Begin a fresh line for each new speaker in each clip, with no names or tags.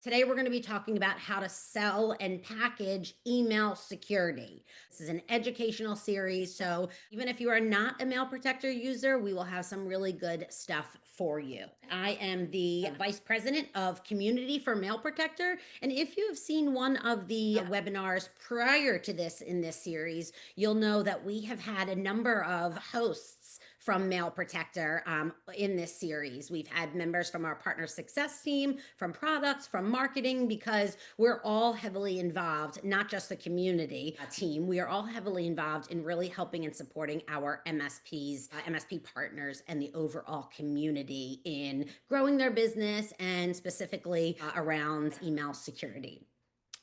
Today, we're going to be talking about how to sell and package email security. This is an educational series. So, even if you are not a Mailprotector user, we will have some really good stuff for you. I am the Vice President of Community for Mailprotector. And if you have seen one of the webinars prior to this in this series, you'll know that we have had a number of hosts from Mailprotector in this series. We've had members from our partner success team, from products, from marketing, because we're all heavily involved, not just the community team. We are all heavily involved in really helping and supporting our MSPs, MSP partners, and the overall community in growing their business and specifically around email security.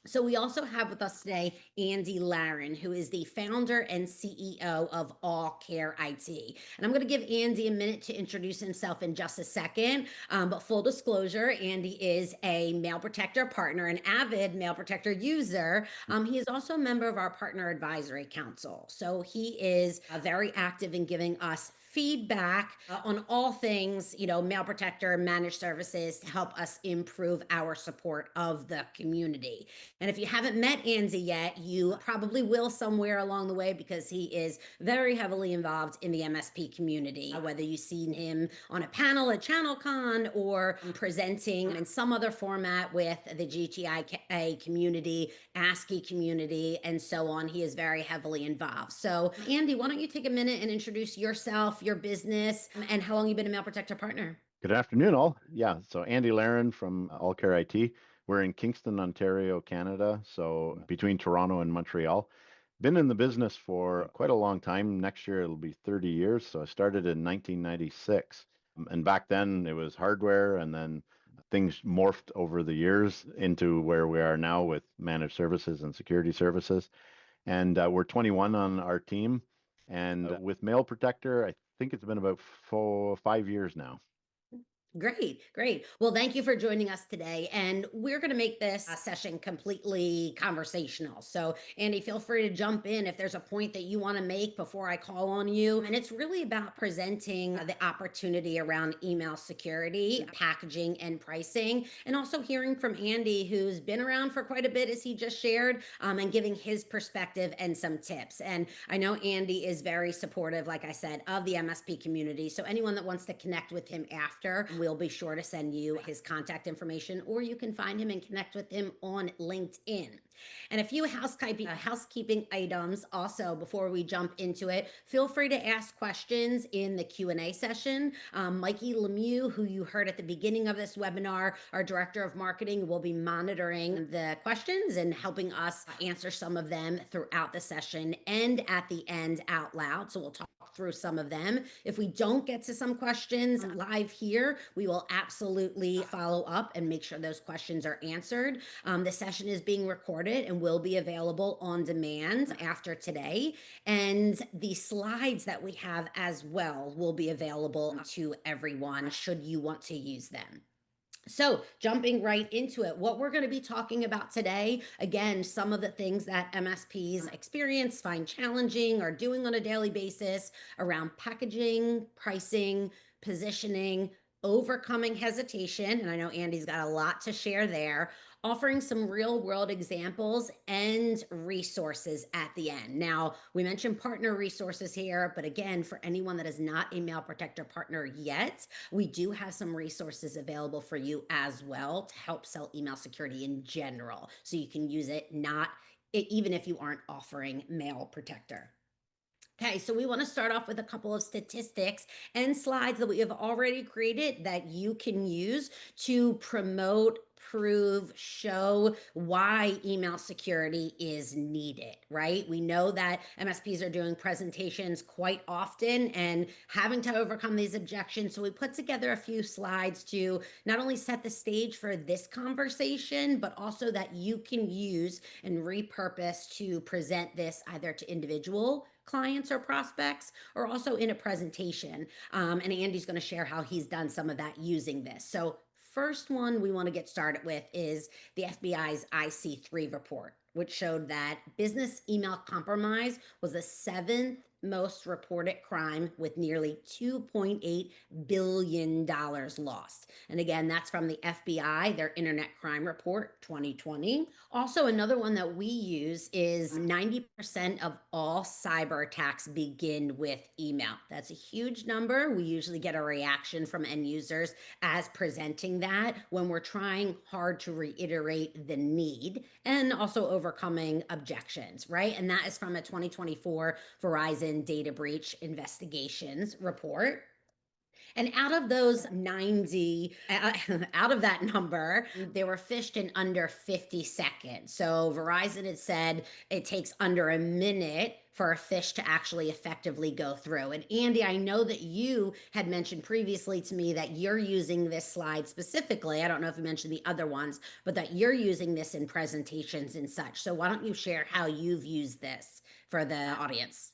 So we also have with us today Andy Larin, who is the founder and CEO of allCare IT. And I'm going to give Andy a minute to introduce himself in just a second. But full disclosure, Andy is a Mailprotector partner, an avid Mailprotector user. He is also a member of our Partner Advisory Council. So he is very active in giving us feedback on all things, Mailprotector managed services to help us improve our support of the community. And if you haven't met Andy yet, you probably will somewhere along the way because he is very heavily involved in the MSP community, whether you've seen him on a panel at ChannelCon or presenting in some other format with the GTIA community, ASCII community, and so on. He is very heavily involved. So, Andy, why don't you take a minute and introduce yourself, your business, and how long you've been a Mailprotector partner?
Good afternoon, all. Yeah, so Andy Larin from allCare IT. We're in Kingston, Ontario, Canada, so between Toronto and Montreal. Been in the business for quite a long time. Next year it'll be 30 years. So I started in 1996. And back then it was hardware, and then things morphed over the years into where we are now with managed services and security services. And we're 21 on our team. And with Mail Protector, I think it's been about 5 years now.
Great, great. Well, thank you for joining us today. And we're going to make this session completely conversational. So, Andy, feel free to jump in if there's a point that you want to make before I call on you. And it's really about presenting the opportunity around email security, packaging, and pricing, and also hearing from Andy, who's been around for quite a bit, as he just shared, and giving his perspective and some tips. And I know Andy is very supportive, like I said, of the MSP community. So, anyone that wants to connect with him after, we'll be sure to send you his contact information, or you can find him and connect with him on LinkedIn. And a few housekeeping items also before we jump into it. Feel free to ask questions in the Q&A session. Mikey Lemieux, who you heard at the beginning of this webinar, our director of marketing, will be monitoring the questions and helping us answer some of them throughout the session and at the end out loud. So we'll talk through some of them. If we don't get to some questions live here, we will absolutely follow up and make sure those questions are answered. The session is being recorded and will be available on demand after today. And the slides that we have as well will be available to everyone should you want to use them. So, jumping right into it, what we're going to be talking about today, again, some of the things that MSPs experience, find challenging, or doing on a daily basis around packaging, pricing, positioning, overcoming hesitation. And I know Andy's got a lot to share there, offering some real world examples and resources at the end. Now, we mentioned partner resources here, but again, for anyone that is not a Mailprotector partner yet, we do have some resources available for you as well to help sell email security in general. So you can use it even if you aren't offering Mailprotector. Okay, so we want to start off with a couple of statistics and slides that we have already created that you can use to promote, prove, show why email security is needed, right? We know that MSPs are doing presentations quite often and having to overcome these objections. So we put together a few slides to not only set the stage for this conversation, but also that you can use and repurpose to present this either to individual clients or prospects, or also in a presentation. And Andy's going to share how he's done some of that using this. So first one we want to get started with is the FBI's IC3 report, which showed that business email compromise was the seventh most reported crime with nearly $2.8 billion lost. And again, that's from the FBI, their Internet Crime Report 2020. Also, another one that we use is 90% of all cyber attacks begin with email. That's a huge number. We usually get a reaction from end users as presenting that when we're trying hard to reiterate the need and also overcoming objections, right? And that is from a 2024 Verizon data breach investigations report. And out of those 90, out of that number, they were phished in under 50 seconds. So Verizon had said it takes under a minute for a phish to actually effectively go through. And Andy, I know that you had mentioned previously to me that you're using this slide specifically. I don't know if you mentioned the other ones, but that you're using this in presentations and such. So why don't you share how you've used this for the audience?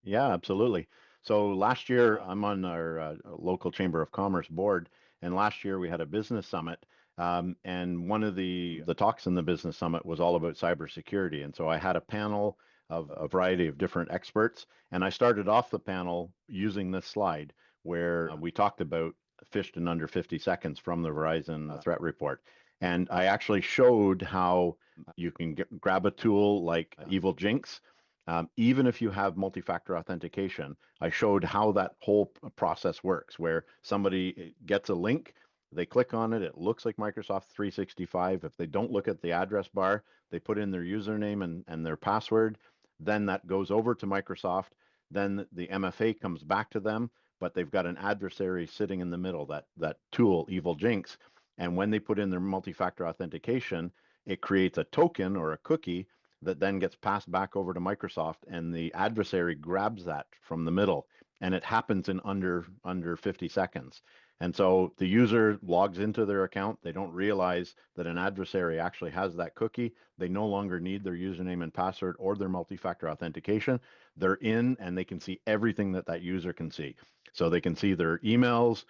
Yeah, absolutely. So last year, I'm on our local Chamber of Commerce board, and last year we had a business summit, and one of the talks in the business summit was all about cybersecurity. And so I had a panel of a variety of different experts, and I started off the panel using this slide where we talked about phished in under 50 seconds from the Verizon threat report. And I actually showed how you can grab a tool like Evil Jinx. Even if you have multi-factor authentication, I showed how that whole process works, where somebody gets a link, they click on it, it looks like Microsoft 365. If they don't look at the address bar, they put in their username and their password, then that goes over to Microsoft, then the MFA comes back to them, but they've got an adversary sitting in the middle, that tool, Evil Jinx. And when they put in their multi-factor authentication, it creates a token or a cookie that then gets passed back over to Microsoft, and the adversary grabs that from the middle, and it happens in under 50 seconds. And so the user logs into their account. They don't realize that an adversary actually has that cookie. They no longer need their username and password or their multi-factor authentication. They're in and they can see everything that that user can see. So they can see their emails,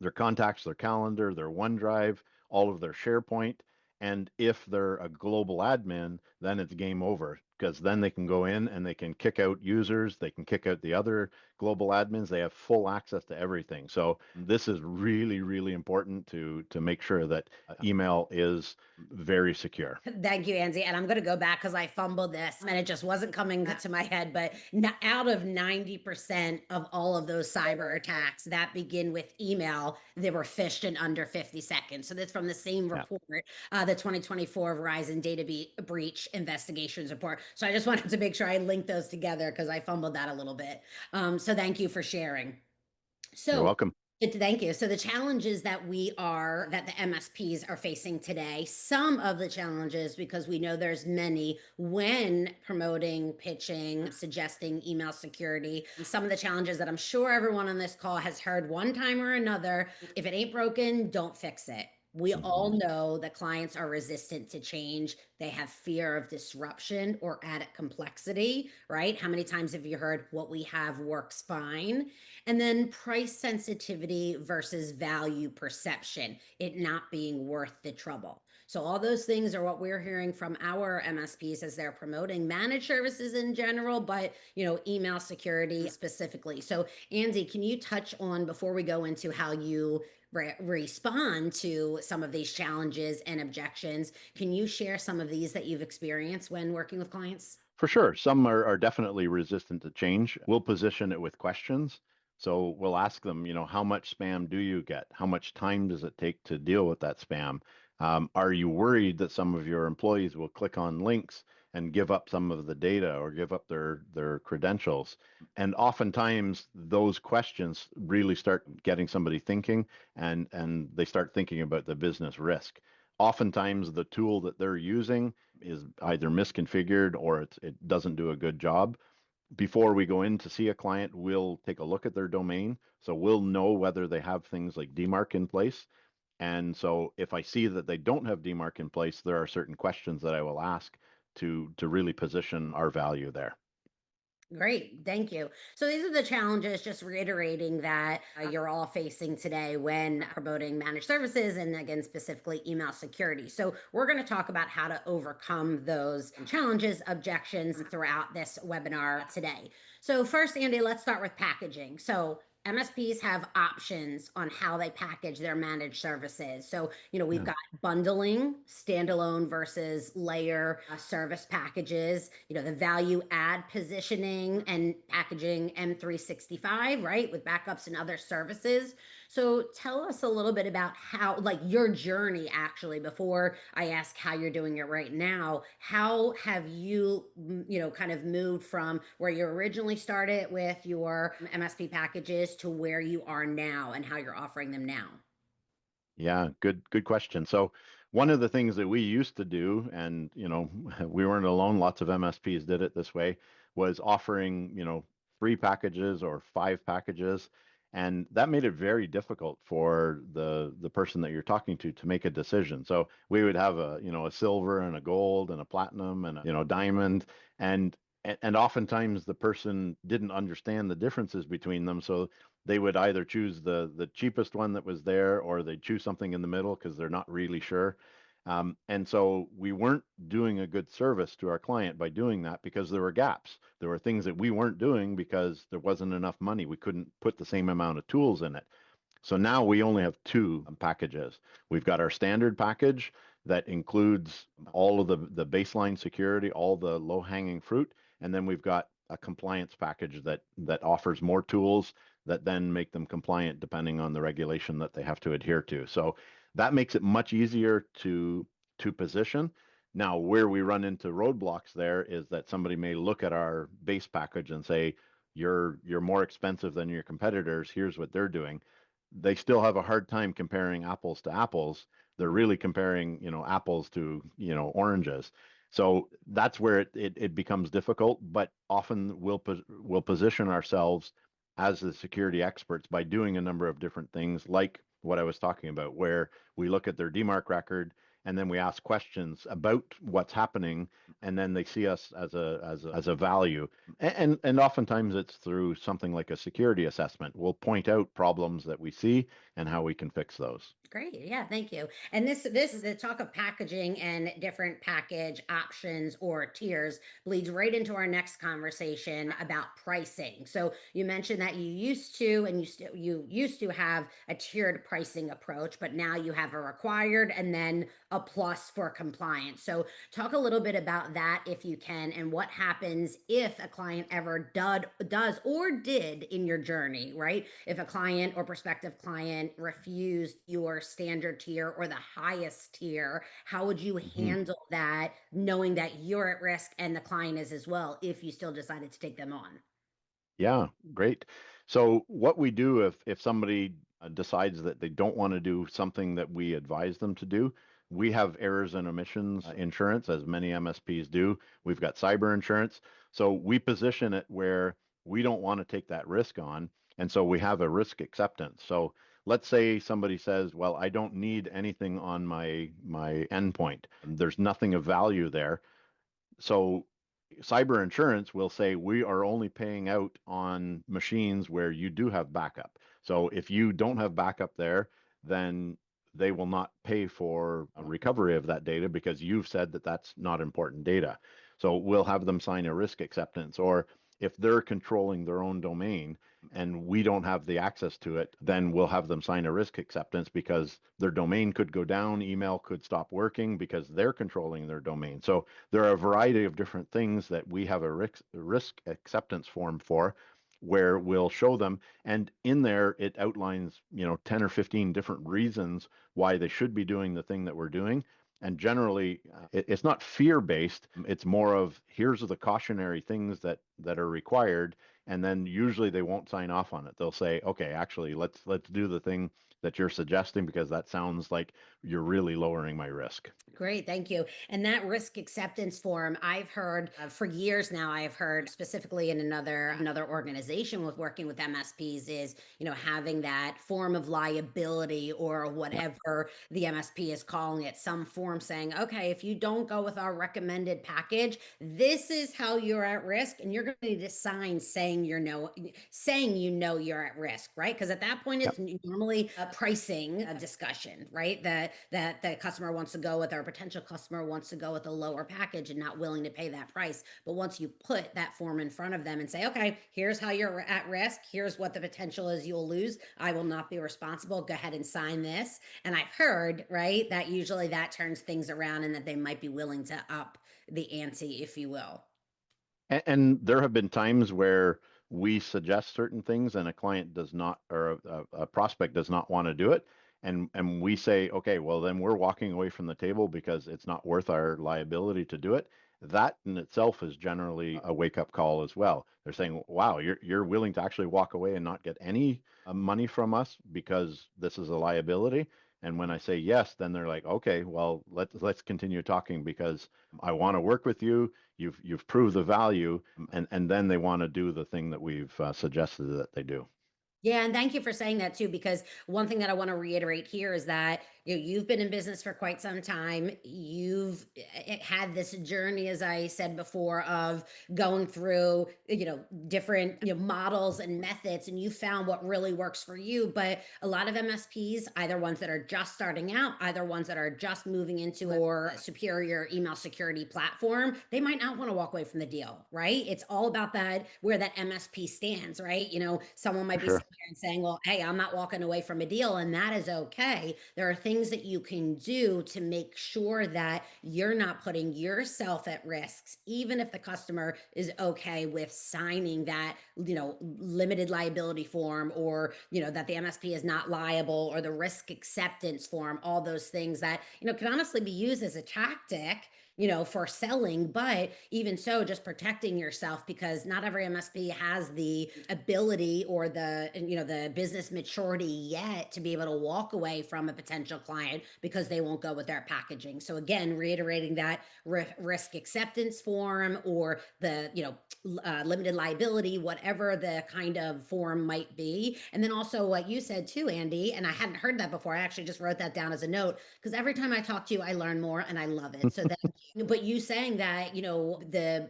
their contacts, their calendar, their OneDrive, all of their SharePoint. And if they're a global admin, then it's game over because then they can go in and they can kick out users, they can kick out the other global admins. They have full access to everything. So this is really, really important to make sure that email is very secure.
Thank you, Angie. And I'm going to go back because I fumbled this and it just wasn't coming to my head. But out of 90% of all of those cyber attacks that begin with email, they were phished in under 50 seconds. So that's from the same
Yeah,
report, the 2024 Verizon data breach investigations report. So I just wanted to make sure I linked those together because I fumbled that a little bit. So thank you for sharing.
you're
So
welcome.
thank you. So the challenges that the MSPs are facing today, some of the challenges, because we know there's many when promoting, pitching, suggesting email security, some of the challenges that I'm sure everyone on this call has heard one time or another, if it ain't broken, don't fix it. We all know that clients are resistant to change. They have fear of disruption or added complexity, right? How many times have you heard what we have works fine? And then price sensitivity versus value perception, it not being worth the trouble. So all those things are what we're hearing from our MSPs as they're promoting managed services in general, but email security specifically. So Andy, can you touch on before we go into how you respond to some of these challenges and objections? Can you share some of these that you've experienced when working with clients?
For sure. Some are definitely resistant to change. We'll position it with questions. So we'll ask them, how much spam do you get? How much time does it take to deal with that spam? Are you worried that some of your employees will click on links and give up some of the data or give up their credentials? And oftentimes those questions really start getting somebody thinking, and they start thinking about the business risk. Oftentimes the tool that they're using is either misconfigured or it doesn't do a good job. Before we go in to see a client, we'll take a look at their domain. So we'll know whether they have things like DMARC in place. And so if I see that they don't have DMARC in place, there are certain questions that I will ask to really position our value there.
Great, thank you. So these are the challenges, just reiterating that you're all facing today when promoting managed services and again, specifically email security. So we're going to talk about how to overcome those challenges, objections throughout this webinar today. So first, Andy, let's start with packaging. So MSPs have options on how they package their managed services. So, we've
Yeah.
got bundling, standalone versus layer service packages, the value add positioning and packaging M365, right, with backups and other services. So tell us a little bit about how, like your journey actually, before I ask how you're doing it right now, how have you, kind of moved from where you originally started with your MSP packages to where you are now and how you're offering them now?
Yeah, good question. So one of the things that we used to do, and we weren't alone, lots of MSPs did it this way, was offering, three packages or five packages. And that made it very difficult for the person that you're talking to make a decision. So we would have a silver and a gold and a platinum and a diamond. And and oftentimes the person didn't understand the differences between them. So they would either choose the cheapest one that was there, or they'd choose something in the middle because they're not really sure. And so we weren't doing a good service to our client by doing that, because there were gaps. There were things that we weren't doing because there wasn't enough money. We couldn't put the same amount of tools in it. So now we only have two packages. We've got our standard package that includes all of the baseline security, all the low hanging fruit, and then we've got a compliance package that offers more tools that then make them compliant depending on the regulation that they have to adhere to. So that makes it much easier to position. Now, where we run into roadblocks there is that somebody may look at our base package and say, you're more expensive than your competitors. Here's what they're doing. They still have a hard time comparing apples to apples. They're really comparing, apples to, oranges. So that's where it becomes difficult, but often we'll position ourselves as the security experts by doing a number of different things, like what I was talking about, where we look at their DMARC record and then we ask questions about what's happening, and then they see us as a value. And oftentimes it's through something like a security assessment. We'll point out problems that we see and how we can fix those.
Great. Yeah, thank you. And this is the talk of packaging and different package options or tiers bleeds right into our next conversation about pricing. So you mentioned that you used to have a tiered pricing approach, but now you have a required and then a plus for compliance. So talk a little bit about that if you can, and what happens if a client ever does or did in your journey, right? If a client or prospective client refused your standard tier or the highest tier, how would you
Mhm.
handle that, knowing that you're at risk and the client is as well, if you still decided to take them on?
Yeah, great. So what we do if somebody decides that they don't want to do something that we advise them to do, we have errors and omissions insurance, as many MSPs do. We've got cyber insurance. So we position it where we don't want to take that risk on, and so we have a risk acceptance. So let's say somebody says, "Well, I don't need anything on my endpoint. There's nothing of value there." So cyber insurance will say we are only paying out on machines where you do have backup. So if you don't have backup there, then they will not pay for a recovery of that data because you've said that that's not important data. So we'll have them sign a risk acceptance. Or if they're controlling their own domain and we don't have the access to it, then we'll have them sign a risk acceptance because their domain could go down, email could stop working because they're controlling their domain. So there are a variety of different things that we have a risk acceptance form for, where we'll show them, and in there it outlines 10 or 15 different reasons why they should be doing the thing that we're doing. And generally it's not fear based, it's more of here's the cautionary things that are required, and then usually they won't sign off on it. They'll say, okay, actually let's do the thing that you're suggesting because that sounds like you're really lowering my risk.
Great, thank you. And that risk acceptance form, I've heard for years now. I've heard specifically in another organization with working with MSPs is having that form of liability or
Yeah.
whatever the MSP is calling it, some form saying, okay, if you don't go with our recommended package, this is how you're at risk, and you're going to need to sign saying you're at risk, right? Because at that point,
Yeah.
it's normally a pricing discussion, right? That the customer wants to go with, or a potential customer wants to go with a lower package and not willing to pay that price. But once you put that form in front of them and say, okay, here's how you're at risk, here's what the potential is you'll lose, I will not be responsible. Go ahead and sign this. And I've heard, right, that usually that turns things around and that they might be willing to up the ante, if you will.
And there have been times where we suggest certain things and a client does not, or a prospect does not want to do it. And we say, okay, well, then we're walking away from the table because it's not worth our liability to do it. That in itself is generally a wake up call as well. They're saying, wow, you're willing to actually walk away and not get any money from us because this is a liability. And when I say yes, then they're like, okay, well, let's continue talking because I want to work with you. You've proved the value, and then they want to do the thing that we've suggested that they do.
Yeah, and thank you for saying that too, because one thing that I want to reiterate here is that you've been in business for quite some time. You've had this journey, as I said before, of going through different models and methods, and you found what really works for you. But a lot of MSPs, either ones that are just starting out, either ones that are just moving into a more superior email security platform, they might not want to walk away from the deal, right? It's all about that where that MSP stands, right? Someone
For
might be
sure.
and saying, well, hey, I'm not walking away from a deal, and that is okay. There are things that you can do to make sure that you're not putting yourself at risks, even if the customer is okay with signing that, limited liability form, or, that the MSP is not liable, or the risk acceptance form, all those things that, can honestly be used as a tactic for selling. But even so, just protecting yourself, because not every MSP has the ability or the business maturity yet to be able to walk away from a potential client because they won't go with their packaging. So again, reiterating that risk acceptance form, or the limited liability, whatever the kind of form might be. And then also what you said too, Andy, and I hadn't heard that before. I actually just wrote that down as a note, because every time I talk to you, I learn more and I love it. So but you saying that, the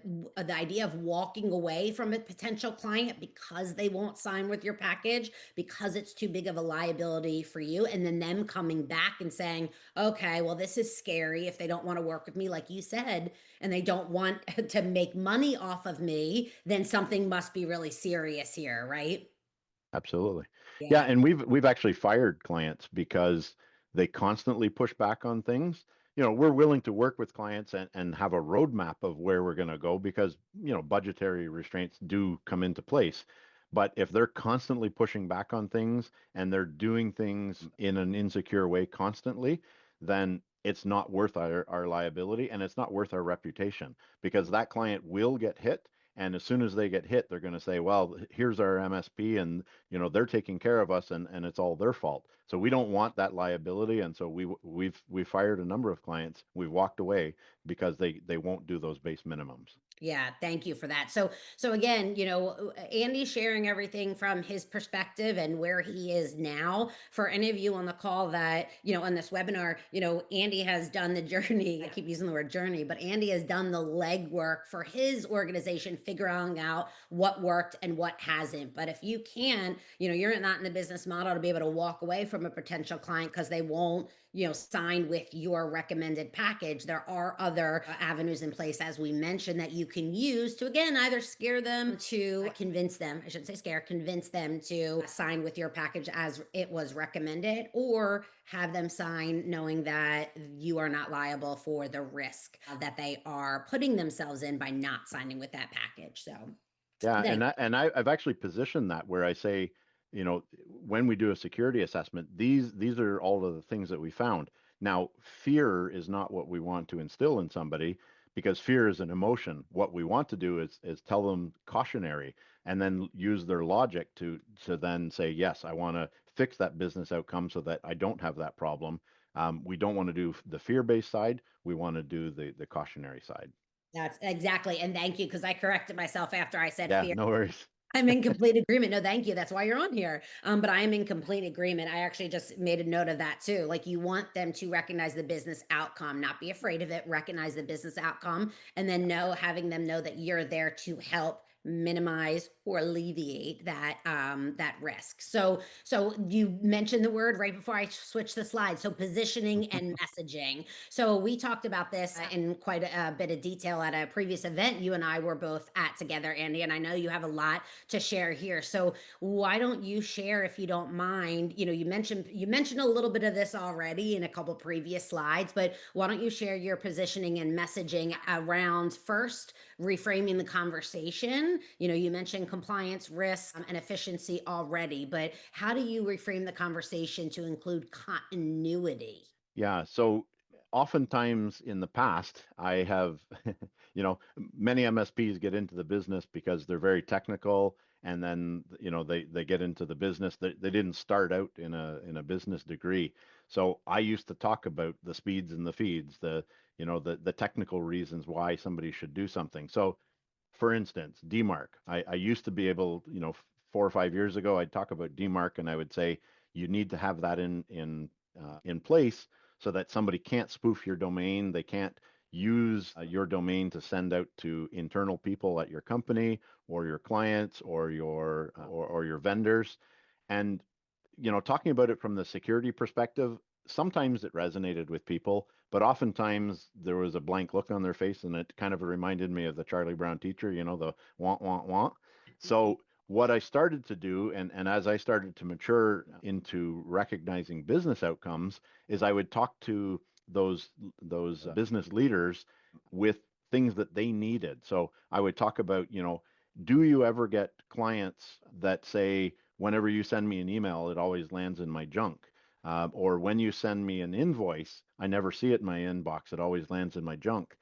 idea of walking away from a potential client because they won't sign with your package because it's too big of a liability for you, and then them coming back and saying, okay, well, this is scary if they don't want to work with me, like you said, and they don't want to make money off of me, then something must be really serious here, right?
Absolutely. Yeah,
Yeah.
and we've actually fired clients because they constantly push back on things. We're willing to work with clients and have a roadmap of where we're going to go because, budgetary restraints do come into place. But if they're constantly pushing back on things and they're doing things in an insecure way constantly, then it's not worth our liability and it's not worth our reputation because that client will get hit. And as soon as they get hit, they're going to say, well, here's our MSP and they're taking care of us and it's all their fault. So we don't want that liability. And so we've fired a number of clients. We've walked away because they won't do those base minimums.
Yeah, thank you for that. So again, Andy's sharing everything from his perspective and where he is now. For any of you on the call that, on this webinar, Andy has done the journey. I keep using the word journey, but Andy has done the legwork for his organization, figuring out what worked and what hasn't. But if you can, you're not in the business model to be able to walk away from a potential client because they won't, sign with your recommended package. There are other avenues in place, as we mentioned, that you can use to, again, either scare them to convince them, I shouldn't say scare, convince them to sign with your package as it was recommended, or have them sign knowing that you are not liable for the risk that they are putting themselves in by not signing with that package. So
Yeah,
thank
I've actually positioned that where I say, when we do a security assessment, these are all of the things that we found. Now, fear is not what we want to instill in somebody because fear is an emotion. What we want to do is tell them cautionary and then use their logic to then say, yes, I want to fix that business outcome so that I don't have that problem. We don't want to do the fear-based side. We want to do the cautionary side.
That's exactly. And thank you, because I corrected myself after I said
Yeah,
fear.
no worries.
I'm in complete agreement. No, thank you. That's why you're on here. But I am in complete agreement. I actually just made a note of that too. Like, you want them to recognize the business outcome, not be afraid of it, recognize the business outcome, and then having them know that you're there to help minimize or alleviate that risk. So you mentioned the word right before I switched the slide. So positioning and messaging. So we talked about this in quite a bit of detail at a previous event you and I were both at together, Andy, and I know you have a lot to share here. So why don't you share, if you don't mind? You mentioned a little bit of this already in a couple previous slides, but why don't you share your positioning and messaging around, first, reframing the conversation? You mentioned compliance, risk, and efficiency already, but how do you reframe the conversation to include continuity?
Yeah, so oftentimes in the past, I have, many MSPs get into the business because they're very technical, and then, they get into the business. They didn't start out in a business degree. So I used to talk about the speeds and the feeds, the technical reasons why somebody should do something. So for instance, DMARC. I used to be able, 4 or 5 years ago, I'd talk about DMARC and I would say you need to have that in place so that somebody can't spoof your domain. They can't use your domain to send out to internal people at your company or your clients or your vendors. And talking about it from the security perspective, sometimes it resonated with people, but oftentimes there was a blank look on their face, and it kind of reminded me of the Charlie Brown teacher, the want. So what I started to do, and as I started to mature into recognizing business outcomes, is I would talk to those business leaders with things that they needed. So I would talk about, do you ever get clients that say, whenever you send me an email, it always lands in my junk? Or when you send me an invoice, I never see it in my inbox. It always lands in my junk.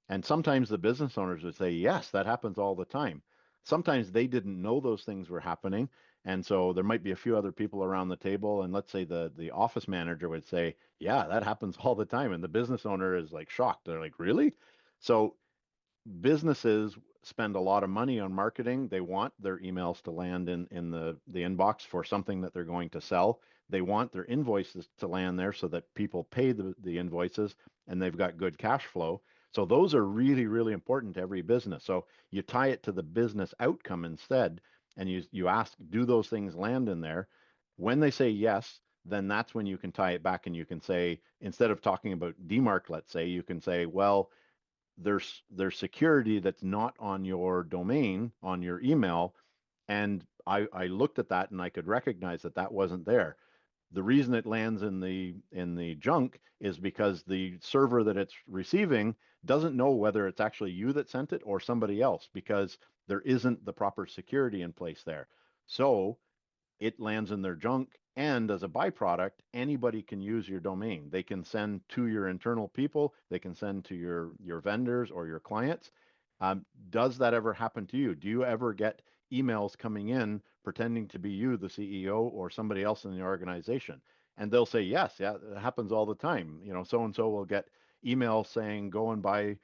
And sometimes the business owners would say, yes, that happens all the time. Sometimes they didn't know those things were happening. And so there might be a few other people around the table. And let's say the office manager would say, yeah, that happens all the time. And the business owner is like shocked. They're like, really? So businesses spend a lot of money on marketing. They want their emails to land in the inbox for something that they're going to sell. They want their invoices to land there so that people pay the invoices and they've got good cash flow. So those are really, really important to every business. So you tie it to the business outcome instead, and you ask, do those things land in there? When they say yes, then that's when you can tie it back and you can say, instead of talking about DMARC, let's say, you can say, well, there's security that's not on your domain, on your email, and I looked at that and I could recognize that that wasn't there. The reason it lands in the junk is because the server that it's receiving doesn't know whether it's actually you that sent it or somebody else, because there isn't the proper security in place there. So it lands in their junk. And as a byproduct, anybody can use your domain. They can send to your internal people, they can send to your vendors or your clients. Does that ever happen to you? Do you ever get emails coming in pretending to be you, the CEO, or somebody else in the organization? And they'll say, yes, yeah, it happens all the time. So and so will get emails saying, go and buy,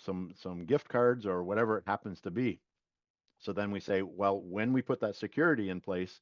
some gift cards or whatever it happens to be. So then we say, well, when we put that security in place,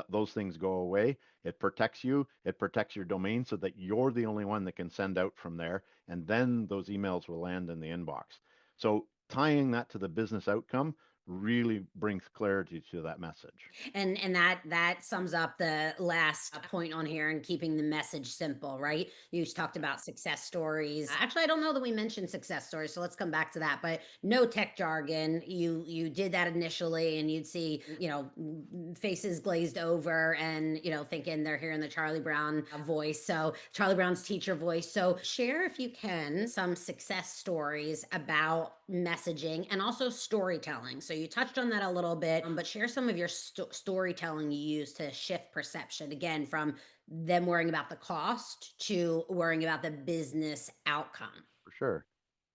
those things go away. It protects you. It protects your domain so that you're the only one that can send out from there. And then those emails will land in the inbox. So tying that to the business outcome really brings clarity to that message.
And that sums up the last point on here, and keeping the message simple, right? You talked about success stories. Actually, I don't know that we mentioned success stories, so let's come back to that. But no tech jargon. You did that initially, and you'd see, faces glazed over, and thinking they're hearing the Charlie Brown voice. So Charlie Brown's teacher voice. So share, if you can, some success stories about messaging and also storytelling. So you touched on that a little bit, but share some of your storytelling you use to shift perception, again, from them worrying about the cost to worrying about the business outcome.
For sure.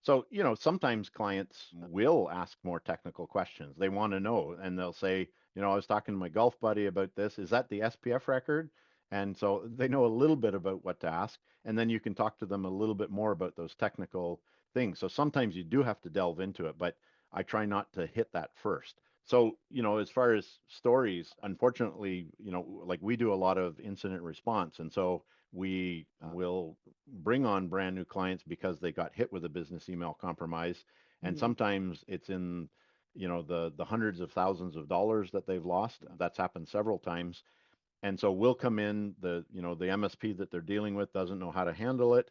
So, sometimes clients will ask more technical questions. They want to know, and they'll say, I was talking to my golf buddy about this. Is that the SPF record? And so they know a little bit about what to ask. And then you can talk to them a little bit more about those technical things. So sometimes you do have to delve into it, but I try not to hit that first. So, as far as stories, unfortunately, like we do a lot of incident response. And so we will bring on brand new clients because they got hit with a business email compromise. And
Mhm.
sometimes it's in, the hundreds of thousands of dollars that they've lost. That's happened several times. And so we'll come in, the MSP that they're dealing with doesn't know how to handle it.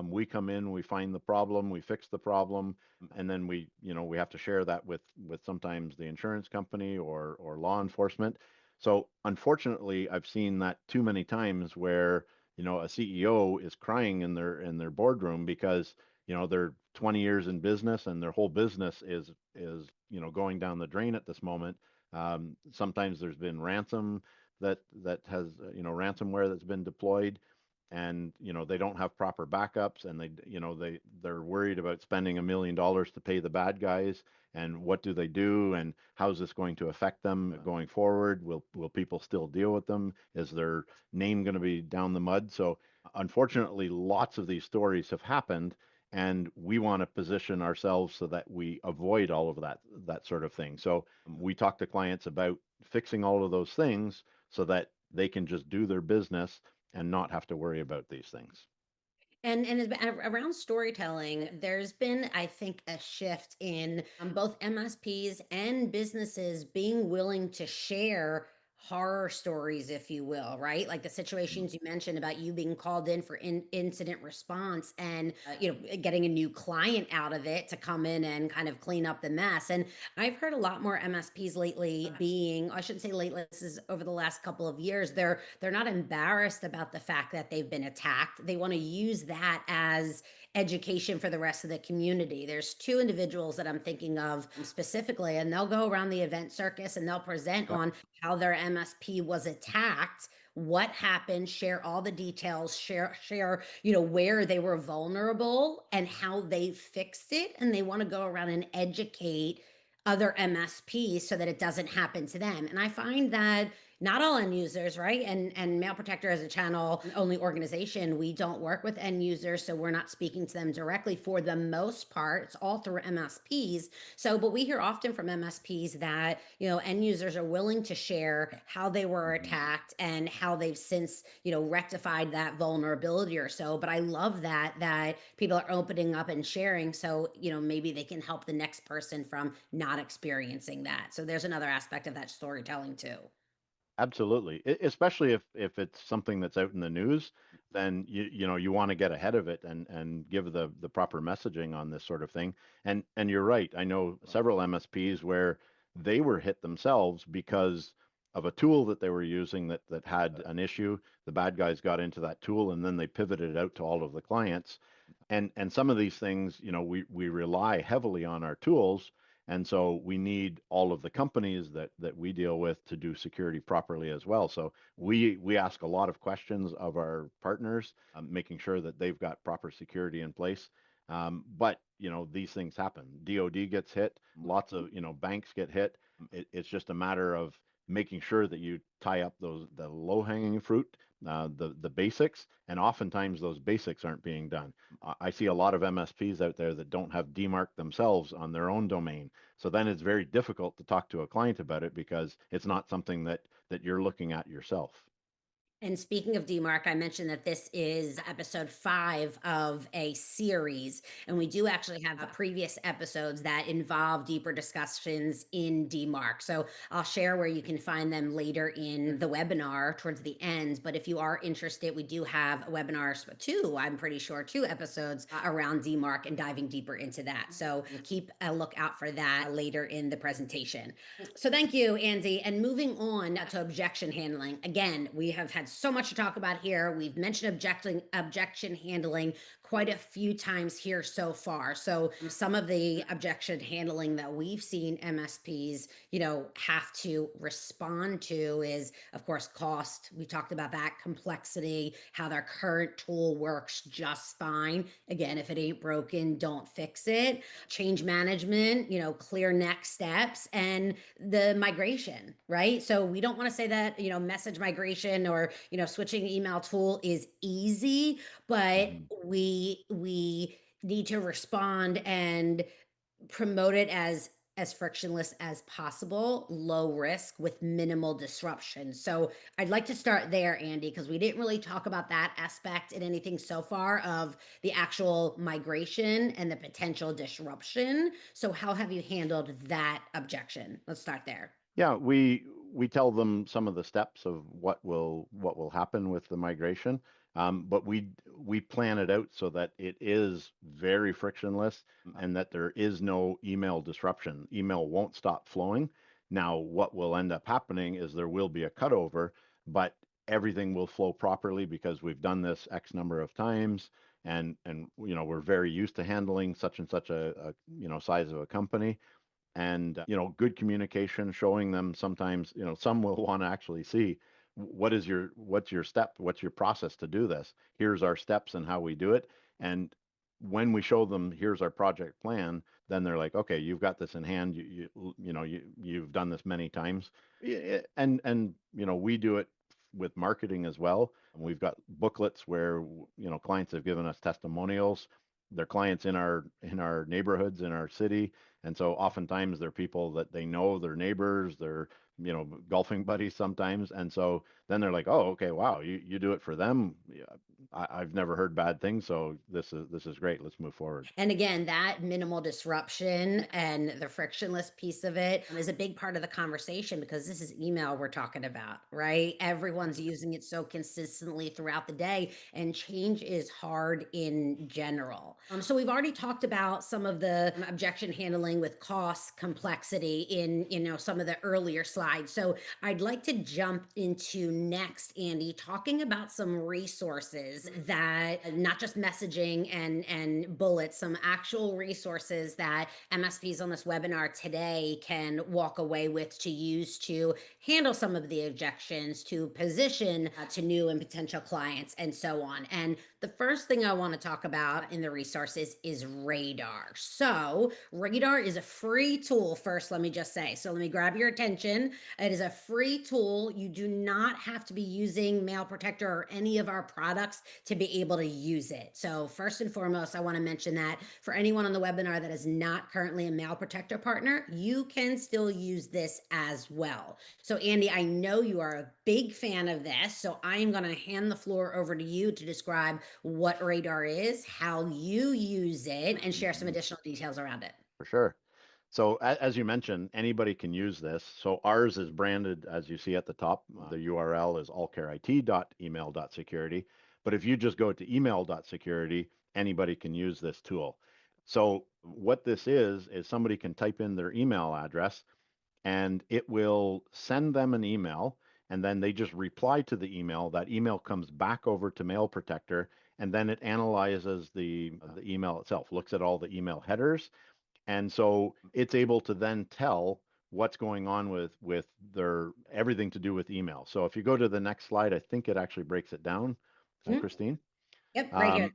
We come in, we find the problem, we fix the problem, and then we have to share that with sometimes the insurance company or law enforcement. So unfortunately, I've seen that too many times where, a CEO is crying in their boardroom because, they're 20 years in business and their whole business is going down the drain at this moment. Sometimes there's been that has ransomware that's been deployed, and they don't have proper backups, and they're worried about spending $1 million to pay the bad guys. And what do they do, and how's this going to affect them going forward? Will people still deal with them? Is their name going to be down the mud? So unfortunately, lots of these stories have happened, and we want to position ourselves so that we avoid all of that sort of thing. So we talk to clients about fixing all of those things so that they can just do their business and not have to worry about these things.
Around storytelling, there's been, I think, a shift in both MSPs and businesses being willing to share horror stories, if you will, right? Like the
Mm.
situations you mentioned about you being called in for incident response and getting a new client out of it to come in and kind of clean up the mess. And I've heard a lot more MSPs lately being, I shouldn't say lately, this is over the last couple of years, they're not embarrassed about the fact that they've been attacked. They want to use that as education for the rest of the community. There's two individuals that I'm thinking of specifically, and they'll go around the event circus and they'll present
Yep.
on how their MSP was attacked, what happened, share all the details, share, where they were vulnerable and how they fixed it. And they want to go around and educate other MSPs so that it doesn't happen to them. And I find that not all end users, right? And Mailprotector as a channel only organization, we don't work with end users, so we're not speaking to them directly for the most part. It's all through MSPs. So, but we hear often from MSPs that, end users are willing to share how they were
Mhm.
attacked and how they've since, rectified that vulnerability or so. But I love that people are opening up and sharing so, maybe they can help the next person from not experiencing that. So there's another aspect of that storytelling too.
Absolutely. Especially if it's something that's out in the news, then you want to get ahead of it and give the proper messaging on this sort of thing. And you're right. I know several MSPs where they were hit themselves because of a tool that they were using that had an issue. The bad guys got into that tool and then they pivoted it out to all of the clients. And some of these things, we rely heavily on our tools, and so we need all of the companies that we deal with to do security properly as well. So we ask a lot of questions of our partners, making sure that they've got proper security in place. But these things happen. DoD gets hit. Lots of banks get hit. It's just a matter of making sure that you tie up the low hanging fruit, the basics, and oftentimes those basics aren't being done. I see a lot of MSPs out there that don't have DMARC themselves on their own domain. So then it's very difficult to talk to a client about it because it's not something that you're looking at yourself.
And speaking of DMARC, I mentioned that this is episode 5 of a series. And we do actually have previous episodes that involve deeper discussions in DMARC. So I'll share where you can find them later in the webinar towards the end. But if you are interested, we do have a webinar, two, I'm pretty sure, 2 episodes around DMARC and diving deeper into that. So keep a lookout for that later in the presentation. So thank you, Andy. And moving on to objection handling. Again, we have had so much to talk about here. We've mentioned objection handling quite a few times here so far. So some of the objection handling that we've seen MSPs, have to respond to is, of course, cost. We talked about that, complexity, how their current tool works just fine. Again, if it ain't broken, don't fix it. Change management, clear next steps, and the migration, right? So we don't want to say that, message migration or, switching email tool is easy, but
Mhm.
we need to respond and promote it as frictionless as possible, low risk with minimal disruption. So I'd like to start there, Andy, because we didn't really talk about that aspect in anything so far of the actual migration and the potential disruption. So how have you handled that objection? Let's start there.
Yeah, we tell them some of the steps of what will happen with the migration, but we plan it out so that it is very frictionless and that there is no email disruption. Email won't stop flowing. Now, what will end up happening is there will be a cutover, but everything will flow properly because we've done this X number of times, and we're very used to handling such and such a size of a company, and good communication, showing them. Sometimes some will want to actually see what's your step, what's your process to do this. Here's our steps and how we do it. And when we show them here's our project plan, then they're like, okay, you've got this in hand. You've done this many times. And we do it with marketing as well. We've got booklets where clients have given us testimonials. They're clients in our neighborhoods, in our city, and so oftentimes they're people that they know, they're neighbors, they're golfing buddies sometimes. And so then they're like, oh, okay, wow, you do it for them. Yeah, I've never heard bad things, so this is great. Let's move forward.
And again, that minimal disruption and the frictionless piece of it is a big part of the conversation because this is email we're talking about, right? Everyone's using it so consistently throughout the day, and change is hard in general. So we've already talked about some of the objection handling with cost complexity in some of the earlier slides. So I'd like to jump into next, Andy, talking about some resources that not just messaging and bullets, some actual resources that MSPs on this webinar today can walk away with to use to handle some of the objections, to position to new and potential clients, and so on. And the first thing I want to talk about in the resources is Radar. So, Radar is a free tool, first, let me just say. So, let me grab your attention. It is a free tool. You do not have to be using Mailprotector or any of our products to be able to use it. So, first and foremost, I want to mention that for anyone on the webinar that is not currently a Mailprotector partner, you can still use this as well. So, Andy, I know you are a big fan of this. So, I am going to hand the floor over to you to describe what Radar is, how you use it, and share some
Mhm.
additional details around it.
For sure. So as you mentioned, anybody can use this. So ours is branded, as you see at the top. The URL is allcareit.email.security. But if you just go to email.security, anybody can use this tool. So what this is somebody can type in their email address, and it will send them an email, and then they just reply to the email. That email comes back over to Mail Protector, and then it analyzes the email itself, looks at all the email headers, and so it's able to then tell what's going on with their everything to do with email. So if you go to the next slide, I think it actually breaks it down,
Mhm.
Christine.
Yep, right here.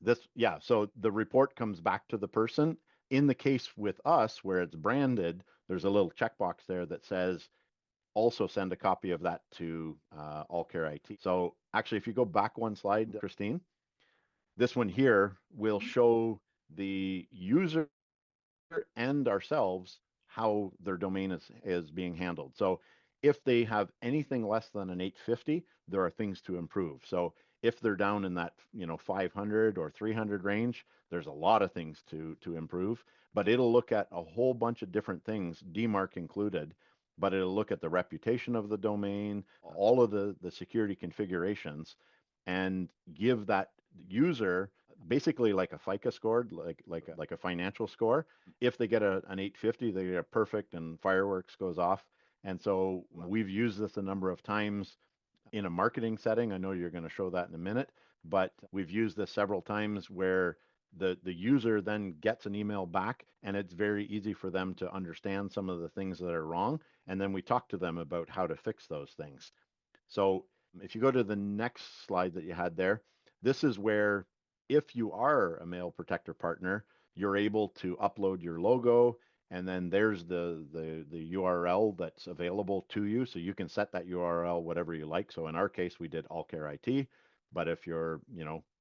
Um, yeah, so the report comes back to the person. In the case with us, where it's branded, there's a little checkbox there that says also send a copy of that to AllCare IT. So actually, if you go back one slide, Christine, this one here will show the user and ourselves how their domain is being handled. So if they have anything less than an 850, there are things to improve. So if they're down in that 500 or 300 range, there's a lot of things to improve. But it'll look at a whole bunch of different things, DMARC included. But it'll look at the reputation of the domain, all of the security configurations, and give that user basically like a FICA score, like a financial score. If they get an 850, they get a perfect and fireworks goes off. And so we've used this a number of times in a marketing setting. I know you're going to show that in a minute, but we've used this several times where the user then gets an email back and it's very easy for them to understand some of the things that are wrong. And then we talk to them about how to fix those things. So if you go to the next slide that you had there, this is where if you are a Mailprotector partner, you're able to upload your logo, and then there's the URL that's available to you. So you can set that URL whatever you like. So in our case, we did allCare IT, but if you're,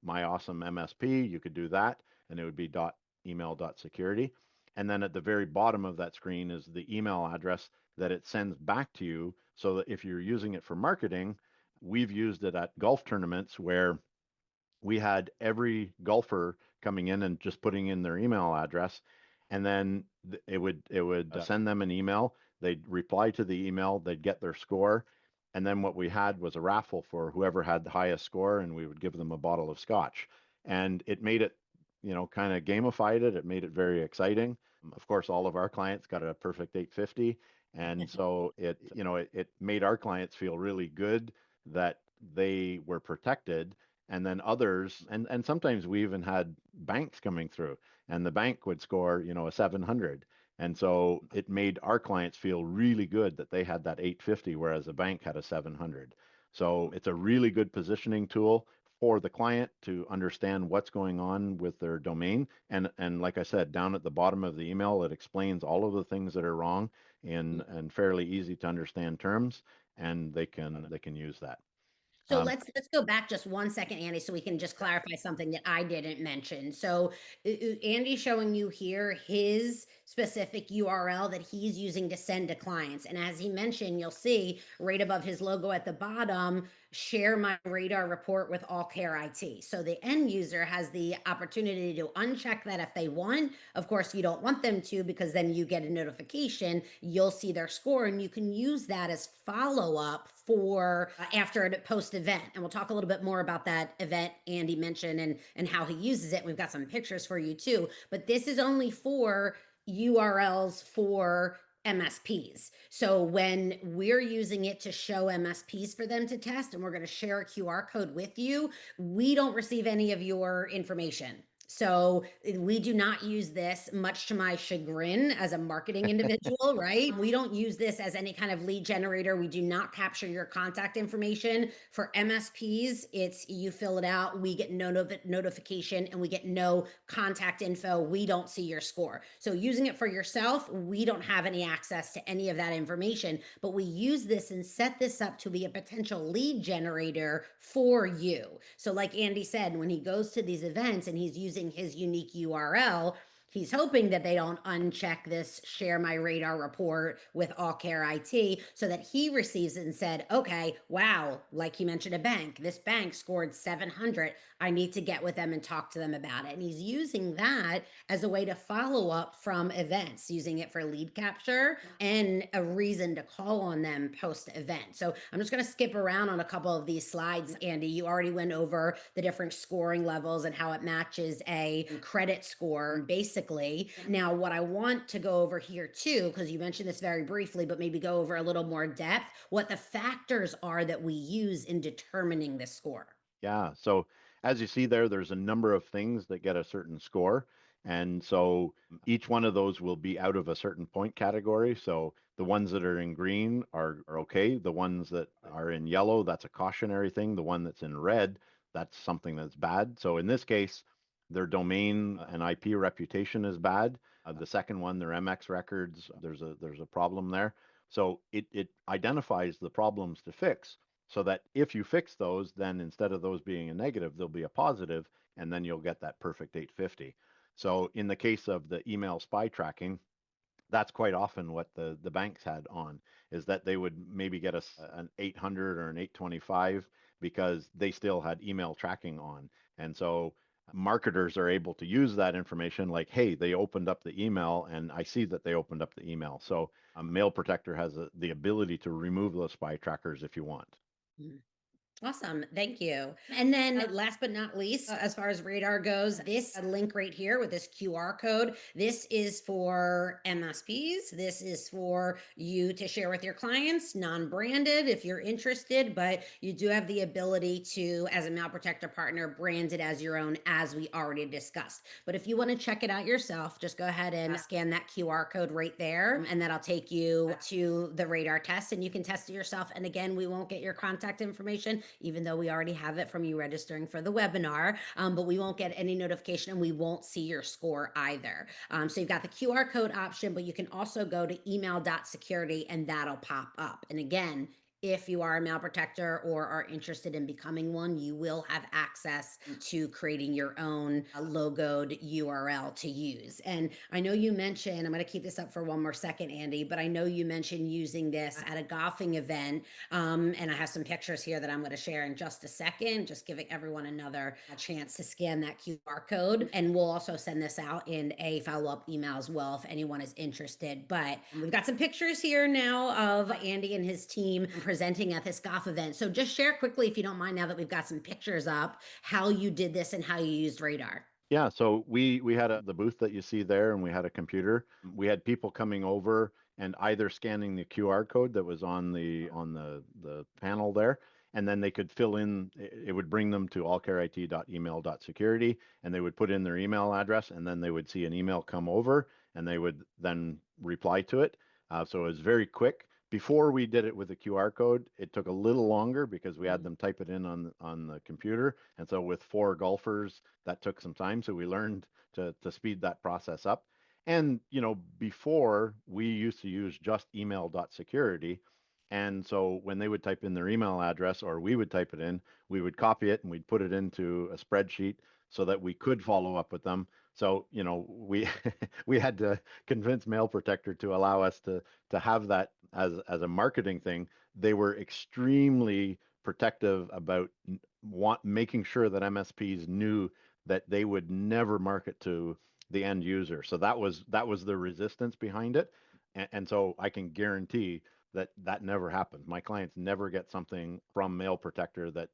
my awesome MSP, you could do that, and it would be .email.security. And then at the very bottom of that screen is the email address that it sends back to you, so that if you're using it for marketing, we've used it at golf tournaments where we had every golfer coming in and just putting in their email address, and then it would send them an email. They'd reply to the email, they'd get their score, and then what we had was a raffle for whoever had the highest score, and we would give them a bottle of scotch. And it made it, kind of gamified it. It made it very exciting. Of course, all of our clients got a perfect 850, and so it made our clients feel really good that they were protected. And then others, and sometimes we even had banks coming through, and the bank would score, a 700. And so it made our clients feel really good that they had that 850, whereas the bank had a 700. So it's a really good positioning tool for the client to understand what's going on with their domain. And like I said, down at the bottom of the email, it explains all of the things that are wrong in fairly easy to understand terms, and they can use that.
So let's go back just 1 second, Andy, so we can just clarify something that I didn't mention. So Andy's showing you here his specific URL that he's using to send to clients. And as he mentioned, you'll see right above his logo at the bottom, share my radar report with allCare IT. So the end user has the opportunity to uncheck that if they want. Of course, you don't want them to, because then you get a notification, you'll see their score, and you can use that as follow-up for after a post event. And we'll talk a little bit more about that event Andy mentioned and how he uses it. We've got some pictures for you too, but this is only for URLs for MSPs. So when we're using it to show MSPs for them to test, and we're going to share a QR code with you, we don't receive any of your information. So we do not use this, much to my chagrin as a marketing individual, right? We don't use this as any kind of lead generator. We do not capture your contact information. For MSPs, it's you fill it out, we get no notification, and we get no contact info. We don't see your score. So using it for yourself, we don't have any access to any of that information, but we use this and set this up to be a potential lead generator for you. So like Andy said, when he goes to these events and he's using his unique URL, he's hoping that they don't uncheck this share my radar report with allCare IT, so that he receives it and said, okay, wow, like he mentioned a bank, this bank scored 700. I need to get with them and talk to them about it. And he's using that as a way to follow up from events, using it for lead capture and a reason to call on them post event. So I'm just going to skip around on a couple of these slides. Andy, you already went over the different scoring levels and how it matches a credit score, basically. Now, what I want to go over here too, because you mentioned this very briefly, but maybe go over a little more depth, what the factors are that we use in determining this score.
Yeah. So as you see there, there's a number of things that get a certain score. And so each one of those will be out of a certain point category. So the ones that are in green are okay. The ones that are in yellow, that's a cautionary thing. The one that's in red, that's something that's bad. So in this case, their domain and IP reputation is bad. The second one, their MX records, there's a problem there. So it identifies the problems to fix, so that if you fix those, then instead of those being a negative, they'll be a positive, and then you'll get that perfect 850. So in the case of the email spy tracking, that's quite often what the banks had on, is that they would maybe get us an 800 or an 825 because they still had email tracking on. And so marketers are able to use that information, like, hey, they opened up the email and I see that they opened up the email. So Mailprotector has the ability to remove those spy trackers if you want.
Mm. Awesome. Thank you. And then last but not least, as far as Radar goes, this link right here with this QR code, this is for MSPs. This is for you to share with your clients, non-branded if you're interested, but you do have the ability to, as a Mail Protector partner, brand it as your own, as we already discussed. But if you want to check it out yourself, just go ahead and scan that QR code right there, and that'll take you to the Radar test, and you can test it yourself. And again, we won't get your contact information, even though we already have it from you registering for the webinar. But we won't get any notification, and we won't see your score either. So you've got the QR code option, but you can also go to email.security and that'll pop up. And again, if you are a Mail Protector or are interested in becoming one, you will have access to creating your own logoed URL to use. And I know you mentioned, I'm going to keep this up for one more second, Andy, but I know you mentioned using this at a golfing event. And I have some pictures here that I'm going to share in just a second, just giving everyone another chance to scan that QR code. And we'll also send this out in a follow-up email as well if anyone is interested. But we've got some pictures here now of Andy and his team presenting at this golf event. So just share quickly, if you don't mind, now that we've got some pictures up, how you did this and how you used Radar.
Yeah, so we had the booth that you see there, and we had a computer. We had people coming over and either scanning the QR code that was on the panel there, and then they could fill in. It would bring them to allcareIT.email.security, and they would put in their email address, and then they would see an email come over, and they would then reply to it. So it was very quick. Before we did it with the QR code, it took a little longer because we had them type it in on the computer, and so with four golfers that took some time. So we learned to speed that process up. And, before we used to use just email.security. And so when they would type in their email address or we would type it in, we would copy it and we'd put it into a spreadsheet so that we could follow up with them. So, we we had to convince Mail Protector to allow us to have that as a marketing thing. They were extremely protective about making sure that MSPs knew that they would never market to the end user. So that was the resistance behind it, and so I can guarantee that that never happens. My clients never get something from Mail Protector that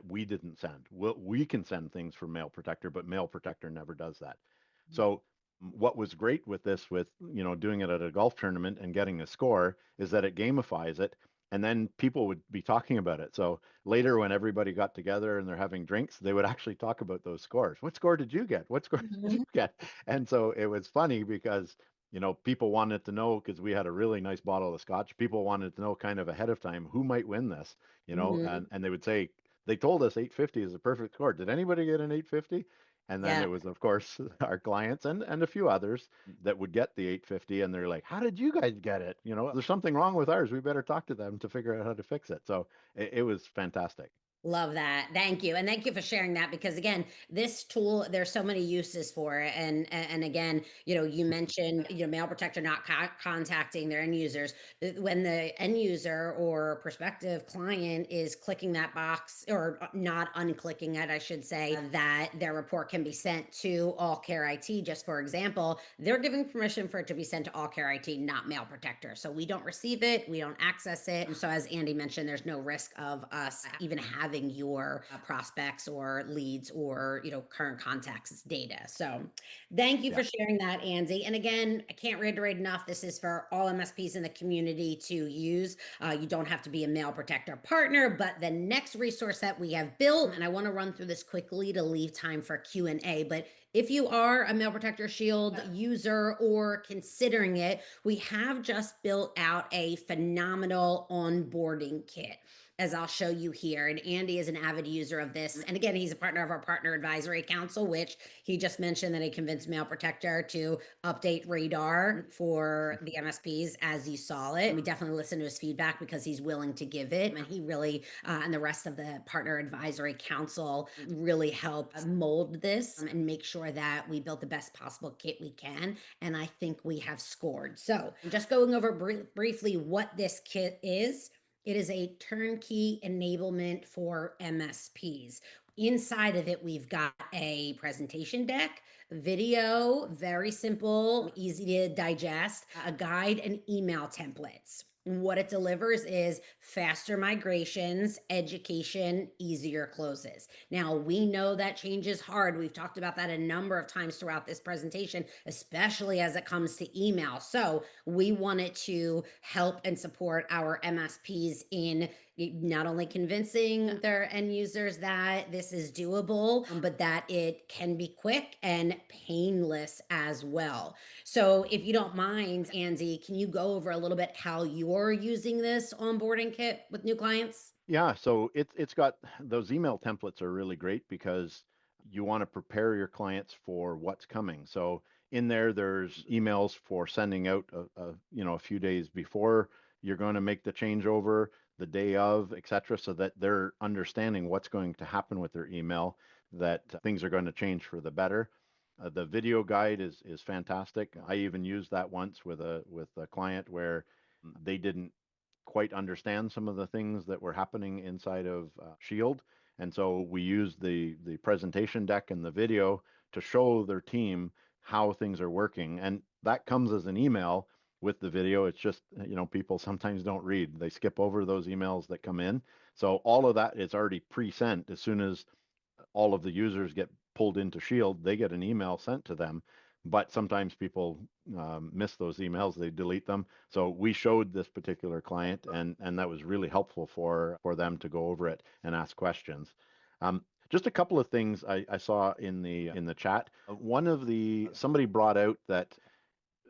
we didn't send. We can send things from Mail Protector, but Mail Protector never does that. So what was great with this, with doing it at a golf tournament and getting a score, is that it gamifies it, and then people would be talking about it. So later, when everybody got together and they're having drinks, they would actually talk about those scores. What score did you get? What score did you get? And so it was funny because people wanted to know, because we had a really nice bottle of scotch. People wanted to know kind of ahead of time who might win this,
Mhm.
and they would say, they told us 850 is a perfect score. Did anybody get an 850? And then
Yeah.
it was, of course, our clients and a few others that would get the 850, and they're like, how did you guys get it? There's something wrong with ours. We better talk to them to figure out how to fix it. So it was fantastic.
Love that. Thank you. And thank you for sharing that, because again, this tool, there's so many uses for it. And again, you mentioned, Mail Protector not contacting their end users. When the end user or prospective client is clicking that box, or not unclicking it, I should say, that their report can be sent to allCare IT, just for example, they're giving permission for it to be sent to allCare IT, not Mail Protector. So we don't receive it, we don't access it. And so as Andy mentioned, there's no risk of us even having your prospects or leads or current contacts data. So thank you
Yeah.
for sharing that, Andy. And again, I can't reiterate enough, this is for all MSPs in the community to use. You don't have to be a Mail Protector partner, but the next resource that we have built, and I want to run through this quickly to leave time for Q&A, but if you are a Mail Protector Shield user or considering it, we have just built out a phenomenal onboarding kit, as I'll show you here. And Andy is an avid user of this. And again, he's a partner of our Partner Advisory Council, which he just mentioned that he convinced Mail Protector to update Radar for the MSPs as you saw it. And we definitely listen to his feedback because he's willing to give it. And he really, and the rest of the Partner Advisory Council really helped mold this and make sure that we built the best possible kit we can. And I think we have scored. So I'm just going over briefly what this kit is. It is a turnkey enablement for MSPs. Inside of it, we've got a presentation deck, video, very simple, easy to digest, a guide, and email templates. What it delivers is faster migrations, education, easier closes. Now, we know that change is hard. We've talked about that a number of times throughout this presentation, especially as it comes to email. So, we wanted to help and support our MSPs in not only convincing their end users that this is doable, but that it can be quick and painless as well. So, if you don't mind, Andy, can you go over a little bit how you're using this onboarding kit with new clients?
Yeah, so it's got those email templates are really great because you want to prepare your clients for what's coming. So in there, there's emails for sending out a few days before you're going to make the changeover, the day of, etc., so that they're understanding what's going to happen with their email, that things are going to change for the better. The video guide is fantastic. I even used that once with a client where they didn't quite understand some of the things that were happening inside of Shield. And so we used the presentation deck and the video to show their team how things are working. And that comes as an email with the video. It's just, people sometimes don't read. They skip over those emails that come in. So all of that is already pre-sent. As soon as all of the users get pulled into Shield, they get an email sent to them. But sometimes people miss those emails; they delete them. So we showed this particular client, and that was really helpful for them to go over it and ask questions. Just a couple of things I saw in the chat. One of the somebody brought out that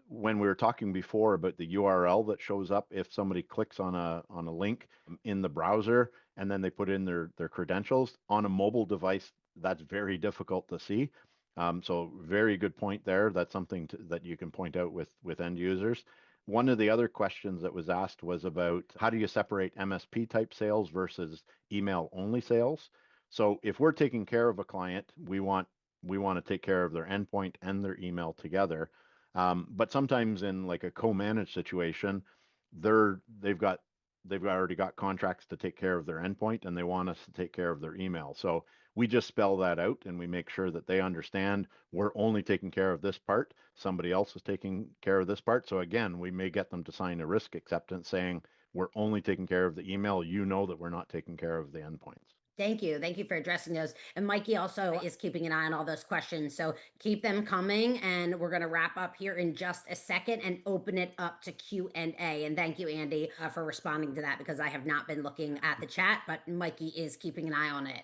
when we were talking before about the URL that shows up if somebody clicks on a link in the browser and then they put in their credentials on a mobile device, that's very difficult to see. So very good point there. That's something that you can point out with end users. One of the other questions that was asked was about how do you separate MSP type sales versus email only sales? So if we're taking care of a client, we want to take care of their endpoint and their email together. But sometimes in like a co-managed situation, they've got they've already got contracts to take care of their endpoint and they want us to take care of their email. So we just spell that out and we make sure that they understand we're only taking care of this part. Somebody else is taking care of this part. So again, we may get them to sign a risk acceptance saying we're only taking care of the email. You know that we're not taking care of the endpoints.
Thank you. Thank you for addressing those. And Mikey also is keeping an eye on all those questions. So keep them coming. And we're going to wrap up here in just a second and open it up to Q&A. And thank you, Andy, for responding to that because I have not been looking at the chat, but Mikey is keeping an eye on it.